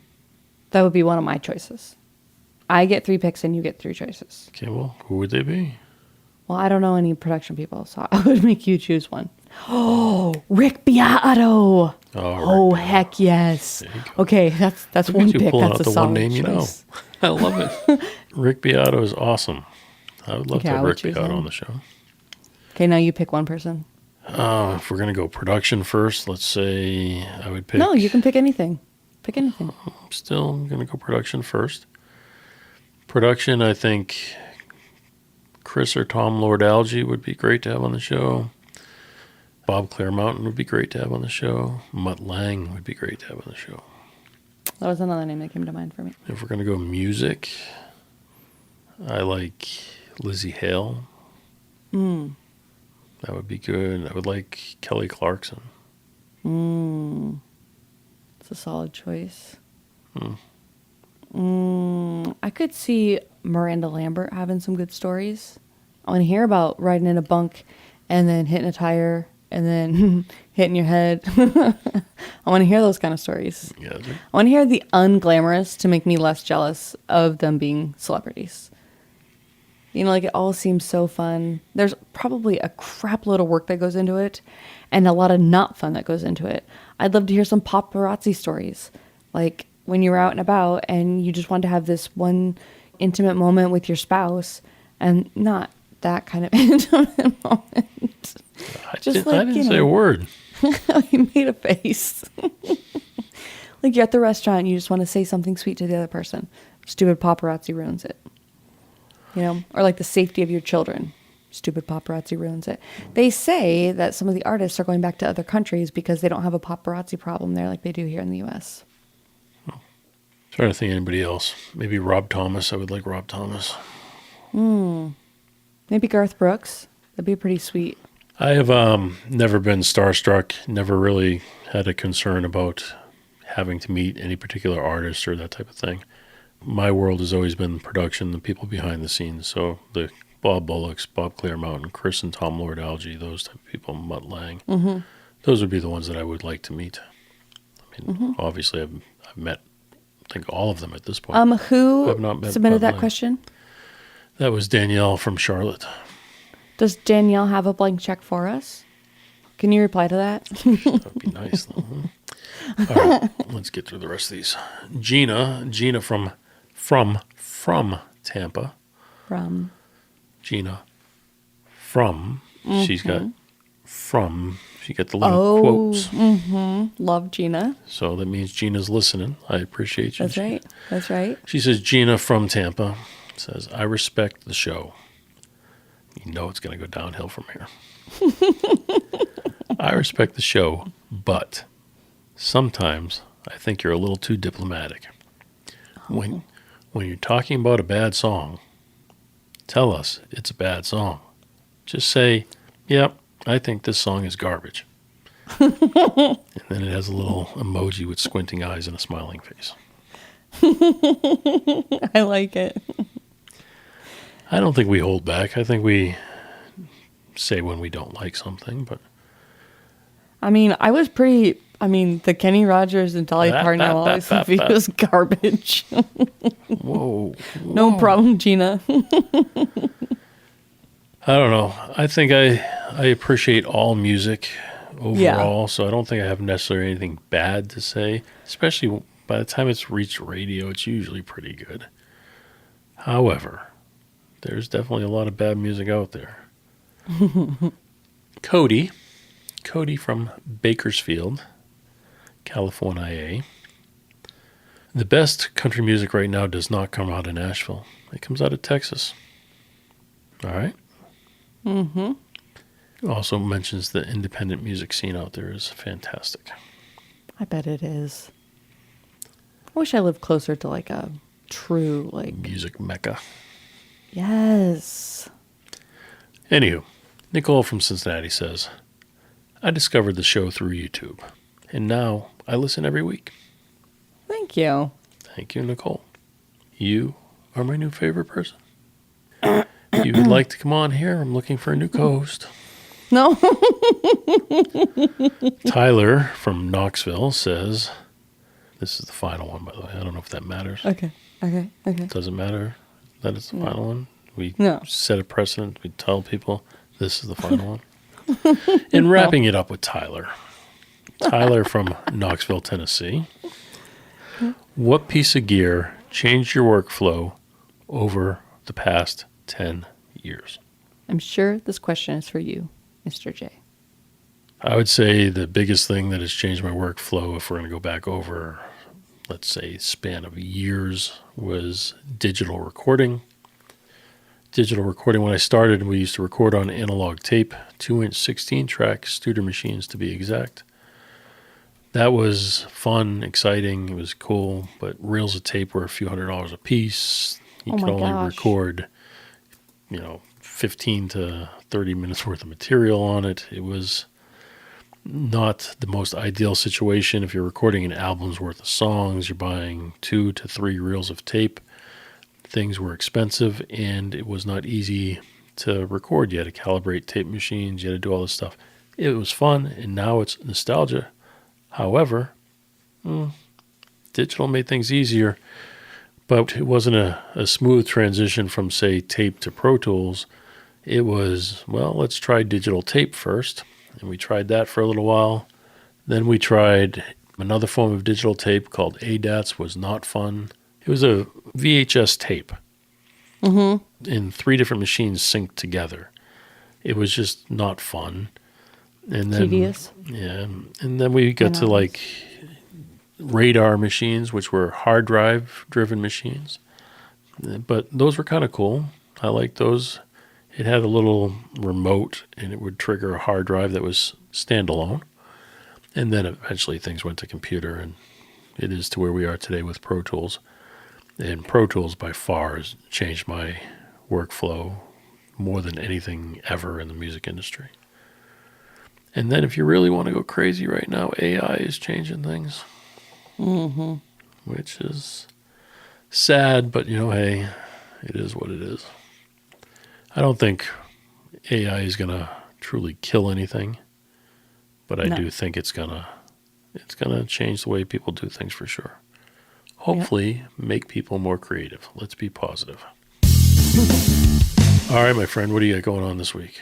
that would be one of my choices. I get 3 picks and you get 3 choices. Okay, well, who would they be? Well, I don't know any production people, so I would make you choose one. Oh, Rick Beato. Oh, Rick heck Beato. yes. There you go. Okay, that's Look one at you pick. pulling That's out a the solid one name choice. you know. I love it. Rick Beato is awesome. I would love Okay, to I have would Rick choose Beato him. on the show. Okay, now you pick one person. If we're going to go production first, let's say I would pick... No, you can pick anything. Pick anything. I'm still going to go production first. Production, I think Chris or Tom Lord Alge would be great to have on the show. Bob Claremountain would be great to have on the show. Mutt Lang would be great to have on the show. That was another name that came to mind for me. If we're going to go music, I like Lizzie Hale. That would be good. I would like Kelly Clarkson. It's a solid choice. I could see Miranda Lambert having some good stories. I want to hear about riding in a bunk and then hitting a tire and then hitting your head. I want to hear those kind of stories. Yeah, I want to hear the unglamorous to make me less jealous of them being celebrities. You know, like it all seems so fun. There's probably a crap load of work that goes into it and a lot of not fun that goes into it. I'd love to hear some paparazzi stories. Like when you were out and about and you just wanted to have this one intimate moment with your spouse and not that kind of intimate moment. I didn't say a word. You made a face. Like you're at the restaurant and you just want to say something sweet to the other person. Stupid paparazzi ruins it. You know, or like the safety of your children. Stupid paparazzi ruins it. They say that some of the artists are going back to other countries because they don't have a paparazzi problem there like they do here in the U.S. Trying to think of anybody else. Maybe Rob Thomas. I would like Rob Thomas. Maybe Garth Brooks. That'd be pretty sweet. I have never been starstruck, never really had a concern about having to meet any particular artist or that type of thing. My world has always been production, the people behind the scenes. So the Bob Bullocks, Bob Claremountain, Chris and Tom Lord Alge, those type of people, Mutt Lang. Those would be the ones that I would like to meet. I mean, obviously I've met, I think, all of them at this point. Who I've not met submitted Bob that Lang. question? That was Danielle from Charlotte. Does Danielle have a blank check for us? Can you reply to that? That would be nice, though. All right, let's get through the rest of these. Gina from Tampa. Gina from. She's got from. She got the little quotes. Love Gina. So that means Gina's listening. I appreciate you. That's right. That's right. She says, Gina from Tampa says, I respect the show. You know it's going to go downhill from here. I respect the show, but sometimes I think you're a little too diplomatic. When you're talking about a bad song, tell us it's a bad song. Just say, yep, I think this song is garbage. And then it has a little emoji with squinting eyes and a smiling face. I like it. I don't think we hold back. I think we say when we don't like something, but I mean, the Kenny Rogers and Dolly Parton always was garbage. whoa. No problem, Gina. I don't know. I think I appreciate all music overall, so I don't think I have necessarily anything bad to say, especially by the time it's reached radio, it's usually pretty good. However, there's definitely a lot of bad music out there. Cody from Bakersfield, California. The best country music right now does not come out of Nashville. It comes out of Texas. All right? Mm-hmm. Also mentions the independent music scene out there is fantastic. I bet it is. I wish I lived closer to like a true music mecca. Yes. Anywho, Nicole from Cincinnati says, I discovered the show through YouTube, and now I listen every week. Thank you. Thank you, Nicole. You are my new favorite person. If you would like to come on here, I'm looking for a new co-host. No. Tyler from Knoxville says, this is the final one, by the way. I don't know if that matters. Okay. Doesn't matter that it's the final one. We No. set a precedent. We tell people this is the final one. And wrapping it up with Tyler. Tyler from Knoxville, Tennessee. What piece of gear changed your workflow over the past 10 years? I'm sure this question is for you, Mr. J. I would say the biggest thing that has changed my workflow, if we're going to go back over, let's say, span of years, was digital recording. Digital recording, when I started, we used to record on analog tape, 2-inch 16-track Studer machines to be exact. That was fun, exciting, it was cool, but reels of tape were a few $100s a piece. You could only record, 15 to 30 minutes worth of material on it. It was not the most ideal situation. If you're recording an album's worth of songs, you're buying 2 to 3 reels of tape. Things were expensive, and it was not easy to record. You had to calibrate tape machines. You had to do all this stuff. It was fun, and now it's nostalgia. However, digital made things easier, but it wasn't a smooth transition from, say, tape to Pro Tools. It was, let's try digital tape first, and we tried that for a little while. Then we tried another form of digital tape called ADATs, was not fun. It was a VHS tape in 3 different machines synced together. It was just not fun. And then, tedious. Yeah. And then we got to radar machines, which were hard drive driven machines. But those were kind of cool. I liked those. It had a little remote, and it would trigger a hard drive that was standalone. And then eventually things went to computer, and it is to where we are today with Pro Tools. And Pro Tools by far has changed my workflow more than anything ever in the music industry. And then if you really want to go crazy right now, AI is changing things. Which is sad, but hey, it is what it is. I don't think AI is going to truly kill anything, but I do think it's going to change the way people do things for sure. Hopefully make people more creative. Let's be positive. All right, my friend, what do you got going on this week?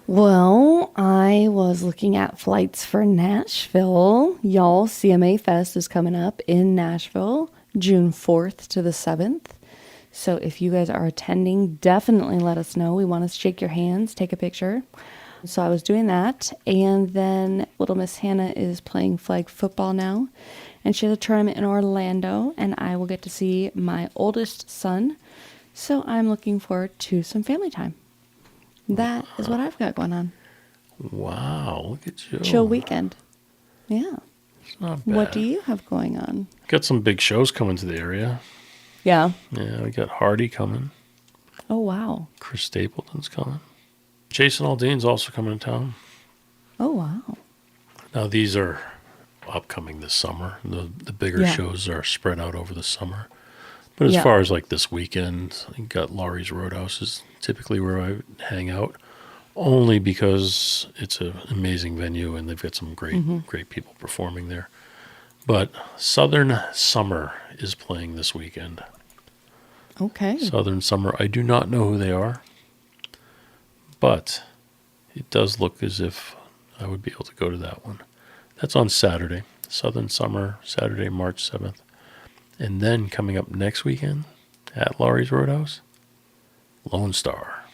Well, I was looking at flights for Nashville. Y'all, CMA Fest is coming up in Nashville, June 4th to the 7th. So if you guys are attending, definitely let us know. We want to shake your hands, take a picture. So I was doing that. And then little Miss Hannah is playing flag football now. And she has a tournament in Orlando. And I will get to see my oldest son. So I'm looking forward to some family time. That is what I've got going on. Wow, look at you. Chill weekend. Yeah. It's not bad. What do you have going on? Got some big shows coming to the area. Yeah. Yeah, we got Hardy coming. Oh, wow. Chris Stapleton's coming. Jason Aldean's also coming to town. Oh, wow. Now, these are upcoming this summer. The bigger Yeah. shows are spread out over the summer. But as Yeah. far as like this weekend, I got Laurie's Roadhouse is typically where I hang out, only because it's an amazing venue and they've got some great people performing there. But Southern Summer is playing this weekend. Okay. Southern Summer, I do not know who they are, but it does look as if I would be able to go to that one. That's on Saturday, Southern Summer, Saturday, March 7th. And then coming up next weekend at Laurie's Roadhouse, Lone Star.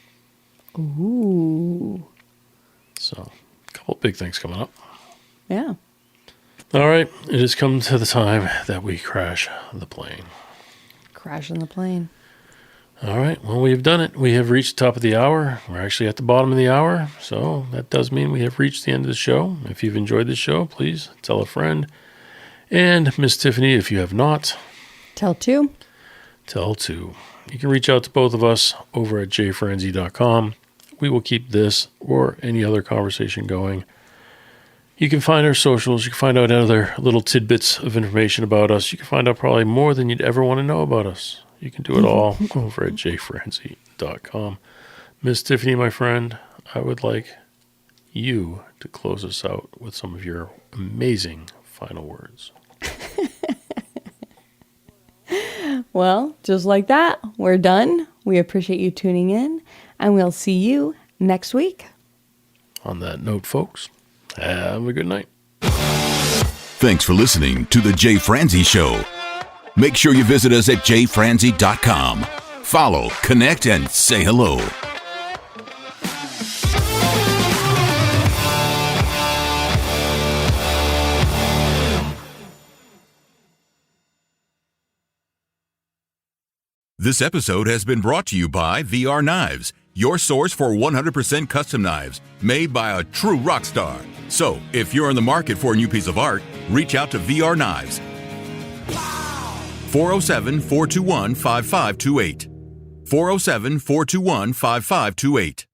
Ooh. So, a couple big things coming up. Yeah. All right, it has come to the time that we crash the plane. Crashing the plane. All right, well, we have done it. We have reached the top of the hour. We're actually at the bottom of the hour, so that does mean we have reached the end of the show. If you've enjoyed the show, please tell a friend. And Miss Tiffany, if you have not, Tell two. tell two. You can reach out to both of us over at jfrenzy.com. We will keep this or any other conversation going. You can find our socials. You can find out other little tidbits of information about us. You can find out probably more than you'd ever want to know about us. You can do it all over at jfrenzy.com. Miss Tiffany, my friend, I would like you to close us out with some of your amazing final words. Well, just like that, we're done. We appreciate you tuning in, and we'll see you next week. On that note, folks, have a good night. Thanks for listening to The Jay Franzi Show. Make sure you visit us at jfranzi.com. Follow, connect, and say hello. This episode has been brought to you by VR Knives, your source for 100% custom knives made by a true rock star. So, if you're in the market for a new piece of art, reach out to VR Knives. 407-421-5528. 407-421-5528.